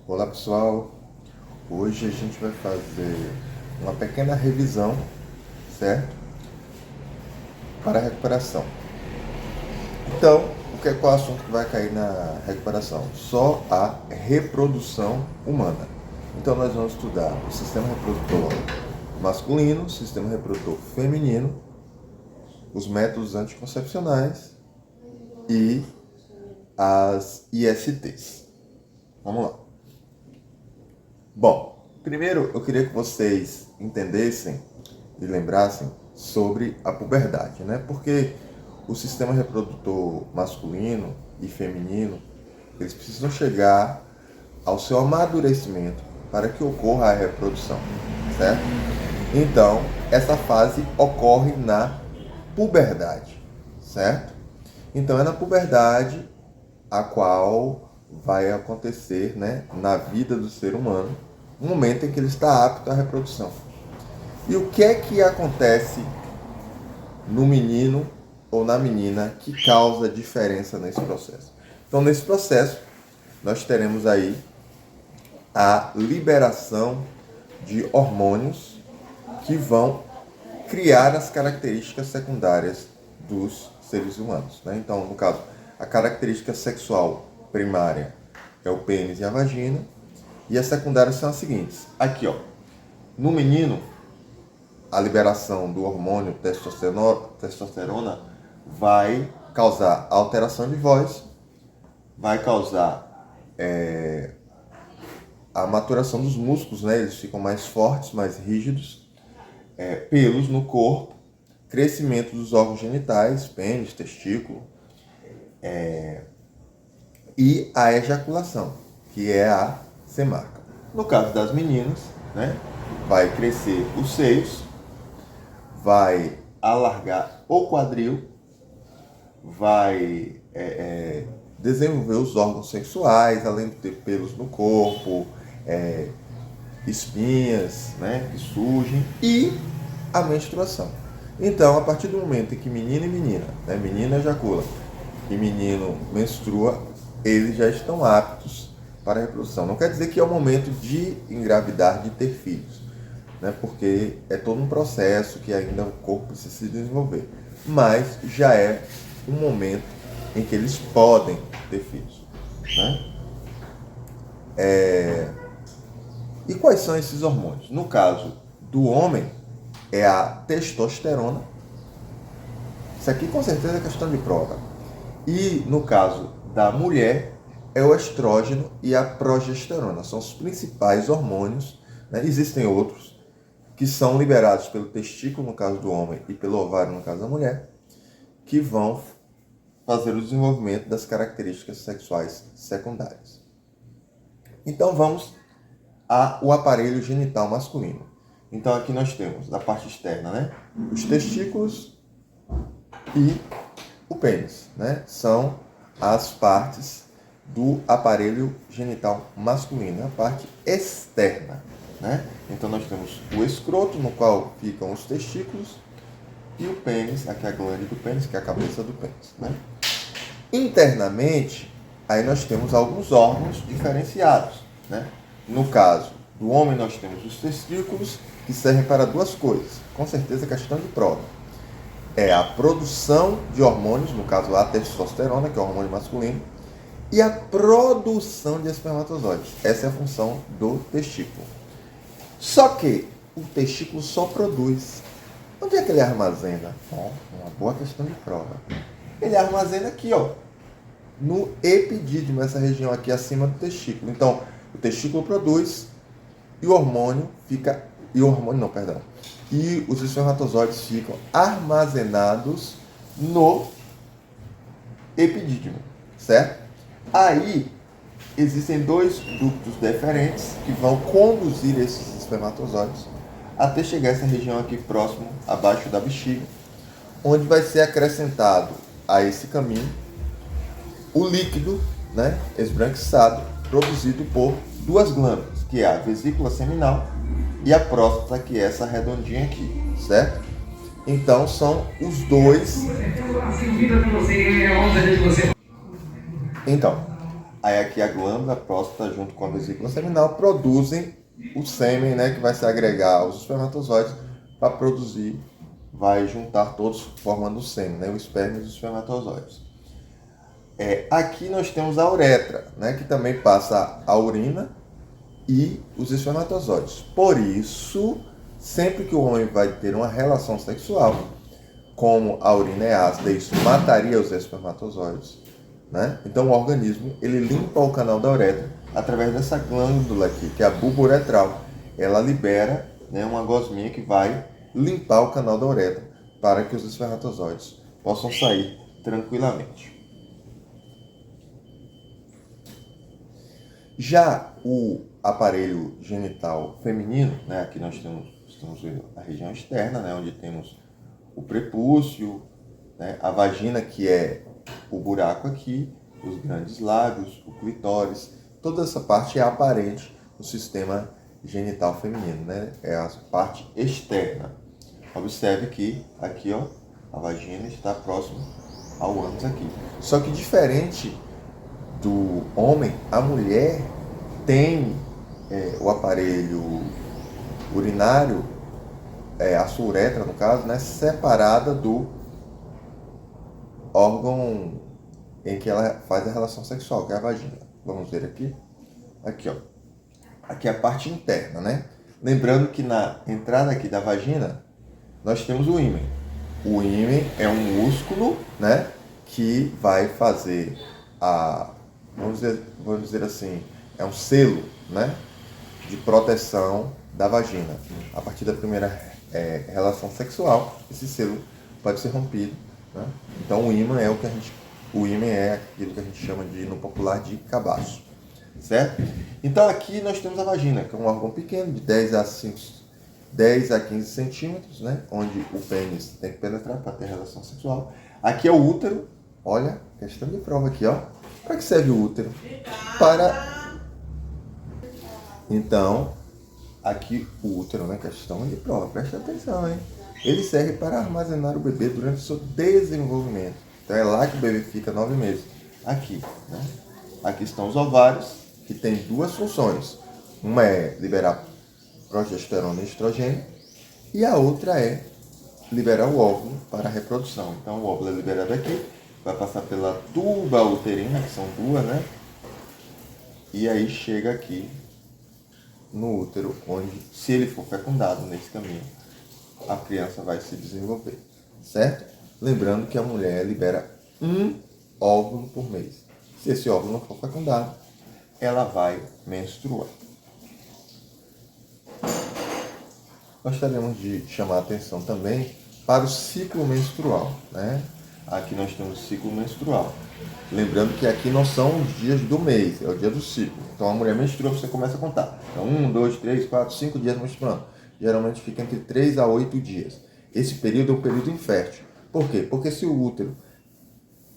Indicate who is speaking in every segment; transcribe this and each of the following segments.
Speaker 1: Olá pessoal, hoje a gente vai fazer uma pequena revisão, certo? Para a recuperação. Então, qual é o assunto que vai cair na recuperação? Só a reprodução humana. Então nós vamos estudar o sistema reprodutor masculino, o sistema reprodutor feminino, os métodos anticoncepcionais e as ISTs. Vamos lá. Bom, primeiro eu queria que vocês entendessem e lembrassem sobre a puberdade, né? Porque o sistema reprodutor masculino e feminino, eles precisam chegar ao seu amadurecimento para que ocorra a reprodução, certo? Então, essa fase ocorre na puberdade, certo? Então, é na puberdade a qual vai acontecer, né, na vida do ser humano, um momento em que ele está apto à reprodução. E o que é que acontece no menino ou na menina que causa diferença nesse processo? Então, nesse processo, nós teremos aí a liberação de hormônios que vão criar as características secundárias dos seres humanos, né? Então, no caso, a característica sexual primária é o pênis e a vagina, e as secundárias são as seguintes. Aqui, ó, no menino, a liberação do hormônio testosterona vai causar alteração de voz, vai causar a maturação dos músculos, né? Eles ficam mais fortes, mais rígidos, pelos no corpo, crescimento dos órgãos genitais, pênis, testículo, e a ejaculação, que é a semarca. No caso das meninas, né, vai crescer os seios, vai alargar o quadril, vai desenvolver os órgãos sexuais, além de ter pelos no corpo, espinhas, né, que surgem, e a menstruação. Então, a partir do momento em que menino e menina, né, menina ejacula e menino menstrua, eles já estão aptos para a reprodução. Não quer dizer que é o momento de engravidar, de ter filhos, né, porque é todo um processo que ainda o corpo precisa se desenvolver. Mas já é um momento em que eles podem ter filhos, né? E quais são esses hormônios? No caso do homem, é a testosterona. Isso aqui com certeza é questão de prova. E no caso da mulher, é o estrógeno e a progesterona. São os principais hormônios, né? Existem outros que são liberados pelo testículo, no caso do homem, e pelo ovário, no caso da mulher, que vão fazer o desenvolvimento das características sexuais secundárias. Então vamos ao aparelho genital masculino. Então aqui nós temos, da parte externa, né, os testículos e o pênis, né? São as partes do aparelho genital masculino, a parte externa, né? Então nós temos o escroto, no qual ficam os testículos, e o pênis, aqui é a glândula do pênis, que é a cabeça do pênis, né? Internamente, aí nós temos alguns órgãos diferenciados, né? No caso do homem, nós temos os testículos, que servem para duas coisas, com certeza questão de prova. É a produção de hormônios, no caso a testosterona, que é o hormônio masculino, e a produção de espermatozoides. Essa é a função do testículo. Só que o testículo só produz. Onde é que ele armazena? Bom, uma boa questão de prova. Ele armazena aqui, ó, no epidídimo, essa região aqui acima do testículo. Então, o testículo produz e o hormônio fica... E os espermatozoides ficam armazenados no epidídimo, certo? Aí, existem dois ductos deferentes que vão conduzir esses espermatozoides até chegar a essa região aqui próximo, abaixo da bexiga, onde vai ser acrescentado a esse caminho o líquido, né, esbranquiçado, produzido por duas glândulas, que é a vesícula seminal e a próstata, que é essa redondinha aqui, certo? Então são os dois. Então, Aí aqui a glândula, a próstata, junto com a vesícula seminal, produzem o sêmen, né, que vai se agregar aos espermatozoides para produzir, vai juntar todos formando o sêmen, né, o esperma e os espermatozoides. Aqui nós temos a uretra, né, que também passa a urina e os espermatozoides. Por isso, sempre que o homem vai ter uma relação sexual, como a urina é ácida, isso mataria os espermatozoides, né? Então o organismo ele limpa o canal da uretra através dessa glândula aqui, que é a bulba uretral. Ela libera, né, uma gosminha que vai limpar o canal da uretra para que os espermatozoides possam sair tranquilamente. Já o aparelho genital feminino, né, aqui nós estamos vendo a região externa, né, onde temos o prepúcio, né, a vagina, que é o buraco aqui, os grandes lábios, o clitóris, toda essa parte é aparente no sistema genital feminino, né? É a parte externa. Observe que aqui, ó, a vagina está próxima ao ânus aqui. Só que diferente do homem, a mulher tem o aparelho urinário, a sua uretra, no caso, né, separada do órgão em que ela faz a relação sexual, que é a vagina. Vamos ver aqui. Aqui, ó. Aqui é a parte interna, né? Lembrando que na entrada aqui da vagina, nós temos o ímen. O ímen é um músculo, né, que vai fazer vamos dizer assim, é um selo, né, de proteção da vagina. A partir da primeira relação sexual, esse selo pode ser rompido, né? Então o ímen é aquilo que a gente chama de, no popular, de cabaço, certo? Então aqui nós temos a vagina, que é um órgão pequeno, de 10 a 15 centímetros, né? Onde o pênis tem que penetrar para ter relação sexual. Aqui é o útero. Olha, questão de prova aqui, ó. Para que serve o útero? Então, aqui o útero, né? Questão de prova, presta atenção, hein? Ele serve para armazenar o bebê durante o seu desenvolvimento. Então é lá que o bebê fica 9 meses. Aqui, né? Aqui estão os ovários, que tem duas funções. Uma é liberar progesterona e estrogênio, e a outra é liberar o óvulo para a reprodução. Então o óvulo é liberado aqui, vai passar pela tuba uterina, que são duas, né? E aí chega aqui no útero, onde, se ele for fecundado nesse caminho, a criança vai se desenvolver, certo? Lembrando que a mulher libera um óvulo por mês. Se esse óvulo não for fecundado, ela vai menstruar. Gostaríamos de chamar a atenção também para o ciclo menstrual, né? Aqui nós temos o ciclo menstrual. Lembrando que aqui não são os dias do mês, é o dia do ciclo. Então a mulher menstrua, você começa a contar. Então 1, 2, 3, 4, 5 dias menstruando. Geralmente fica entre 3 a 8 dias. Esse período é um período infértil. Por quê? Porque se o útero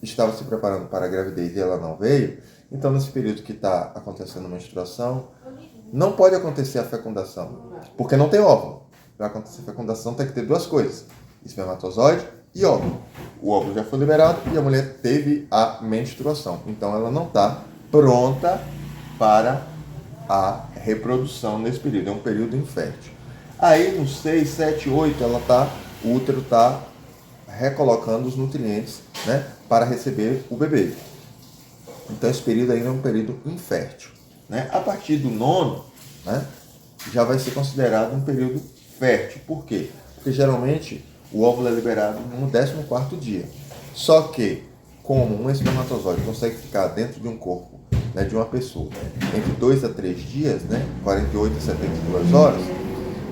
Speaker 1: estava se preparando para a gravidez e ela não veio, então nesse período que está acontecendo a menstruação, não pode acontecer a fecundação, porque não tem óvulo. Para acontecer a fecundação tem que ter duas coisas: espermatozoide e óvulo. O óvulo já foi liberado e a mulher teve a menstruação. Então ela não está pronta para a reprodução nesse período. É um período infértil. Aí no 6, 7, 8, o útero está recolocando os nutrientes, né, para receber o bebê. Então esse período ainda é um período infértil, né? A partir do 9º, né, já vai ser considerado um período fértil. Por quê? Porque geralmente o óvulo é liberado no 14º dia. Só que, como um espermatozoide consegue ficar dentro de um corpo, né, de uma pessoa entre 2 a 3 dias, né, 48 a 72 horas,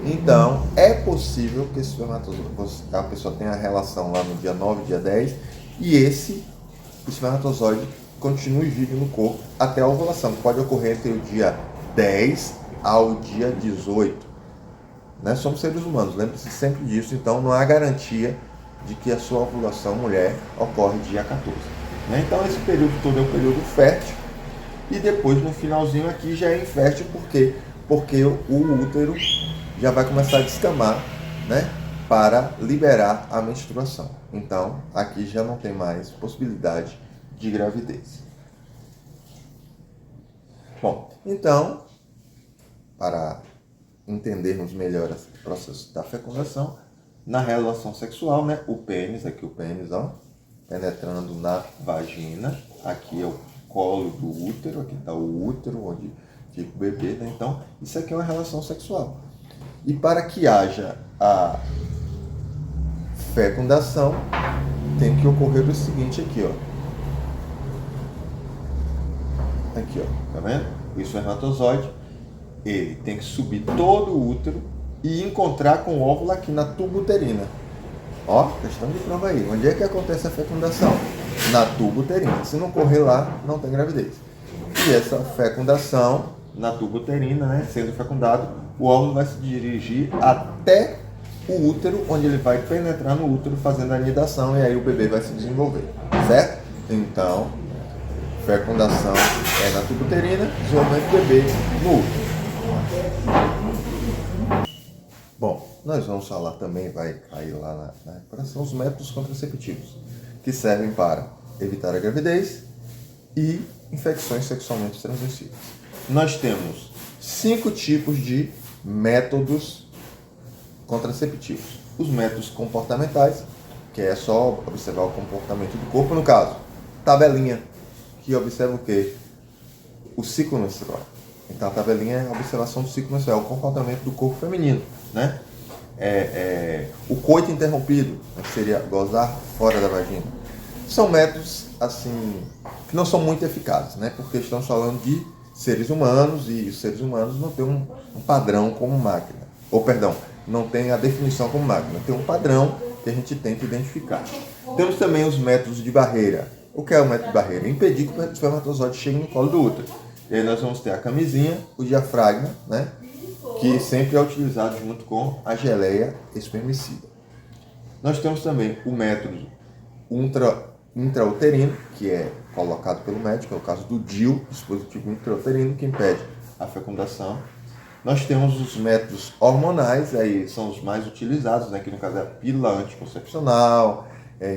Speaker 1: então é possível que esse espermatozoide, a pessoa tenha a relação lá no dia 9, dia 10, e esse espermatozoide continue vivo no corpo até a ovulação, que pode ocorrer entre o dia 10 ao dia 18. Né? Somos seres humanos, lembre-se sempre disso, então não há garantia de que a sua ovulação mulher ocorre dia 14. Né? Então esse período todo é um período fértil, e depois no finalzinho aqui já é infértil, porque o útero já vai começar a descamar, né, para liberar a menstruação. Então aqui já não tem mais possibilidade de gravidez. Bom, então, para entendermos melhor o processo da fecundação, na relação sexual, né, o pênis, ó, penetrando na vagina, aqui é o colo do útero, aqui está o útero, onde fica o bebê, né? Então, isso aqui é uma relação sexual. E para que haja a fecundação, tem que ocorrer o seguinte aqui, ó. Aqui, ó, tá vendo? O espermatozoide, ele tem que subir todo o útero e encontrar com o óvulo aqui na tuba uterina. Ó, questão de prova aí. Onde é que acontece a fecundação? Na tuba uterina. Se não correr lá, não tem gravidez. E essa fecundação na tuba uterina, né, sendo fecundado, o óvulo vai se dirigir até o útero, onde ele vai penetrar no útero fazendo a anidação e aí o bebê vai se desenvolver, certo? Então, fecundação é na tuba uterina, desenvolvimento do bebê no útero. Bom, nós vamos falar também, vai cair lá na recuperação, os métodos contraceptivos, que servem para evitar a gravidez e infecções sexualmente transmissíveis. Nós temos 5 tipos de métodos contraceptivos. Os métodos comportamentais, que é só observar o comportamento do corpo, no caso, tabelinha, que observa o quê? O ciclo menstrual. Então a tabelinha é a observação do ciclo menstrual, o comportamento do corpo feminino, né? O coito interrompido, que seria gozar fora da vagina. São métodos, assim, que não são muito eficazes, né? Porque estamos falando de seres humanos e os seres humanos não têm um padrão como máquina. Ou, perdão, não tem a definição como máquina, tem um padrão que a gente tenta identificar. Temos também os métodos de barreira. O que é o método de barreira? Impedir que o espermatozoide chegue no colo do útero. E aí nós vamos ter a camisinha, o diafragma, né? Que sempre é utilizado junto com a geleia espermicida. Nós temos também o método intrauterino, que é colocado pelo médico, é o caso do DIU, dispositivo intrauterino, que impede a fecundação. Nós temos os métodos hormonais, aí são os mais utilizados, né, que no caso é a pílula anticoncepcional,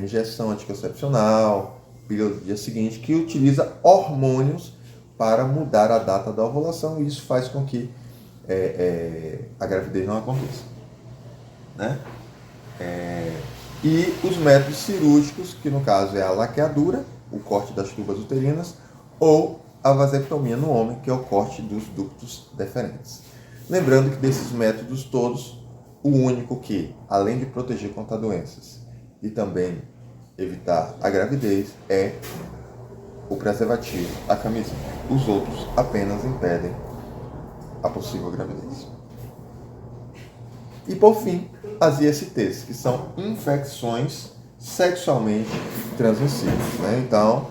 Speaker 1: injeção anticoncepcional, pílula do dia seguinte, que utiliza hormônios para mudar a data da ovulação, e isso faz com que a gravidez não aconteça, né? E os métodos cirúrgicos, que no caso é a laqueadura, o corte das tubas uterinas, ou a vasectomia no homem, que é o corte dos ductos deferentes. Lembrando que desses métodos todos, o único que, além de proteger contra doenças e também evitar a gravidez, é o preservativo, a camisinha. Os outros apenas impedem a possível gravidez. E por fim, as ISTs, que são infecções sexualmente transmissíveis, né? Então,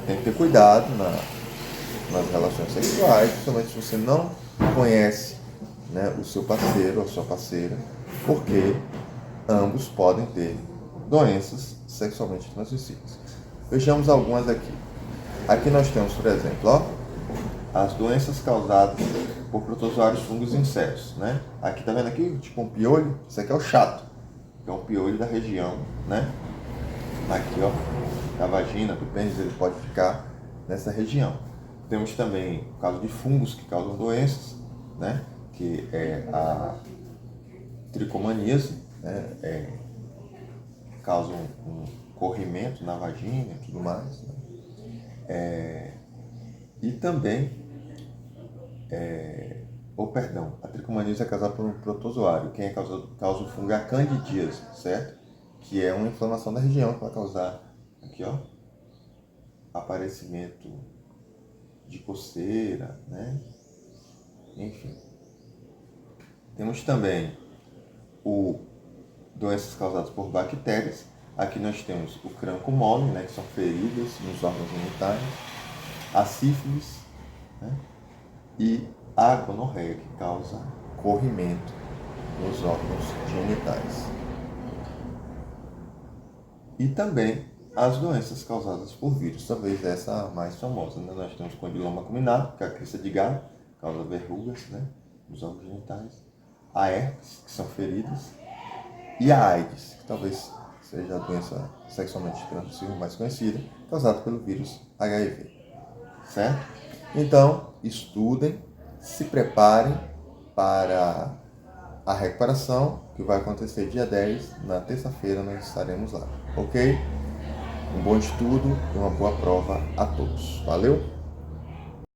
Speaker 1: tem que ter cuidado nas relações sexuais, principalmente se você não conhece, né, o seu parceiro ou a sua parceira, porque ambos podem ter doenças sexualmente transmissíveis. Vejamos algumas aqui. Aqui nós temos, por exemplo, ó, as doenças causadas por protozoários, fungos e insetos, né? Aqui, tá vendo aqui? Tipo um piolho. Isso aqui é o chato, que é um piolho da região, né? Aqui, ó, da vagina, do pênis, ele pode ficar nessa região. Temos também o caso de fungos que causam doenças, né? Que é a tricomaníase, né? Causa um corrimento na vagina e tudo mais, né? E também, a tricomaníase é causada por um protozoário. Quem causa o fungo é a candidíase, certo? Que é uma inflamação da região que vai causar, aqui, ó, aparecimento de coceira, né? Enfim. Temos também doenças causadas por bactérias. Aqui nós temos o crânio mole, né, que são feridas nos órgãos genitais, a sífilis, né, e a gonorreia, que causa corrimento nos órgãos genitais. E também as doenças causadas por vírus, talvez essa a mais famosa, né? Nós temos o condiloma acuminado, que é a crista de Gaia, causa verrugas, né, nos órgãos genitais, a herpes, que são feridas, e a AIDS, que talvez seja a doença sexualmente transmissível mais conhecida, causada pelo vírus HIV, certo? Então, estudem, se preparem para a recuperação, que vai acontecer dia 10, na terça-feira nós estaremos lá, ok? Um bom estudo e uma boa prova a todos. Valeu?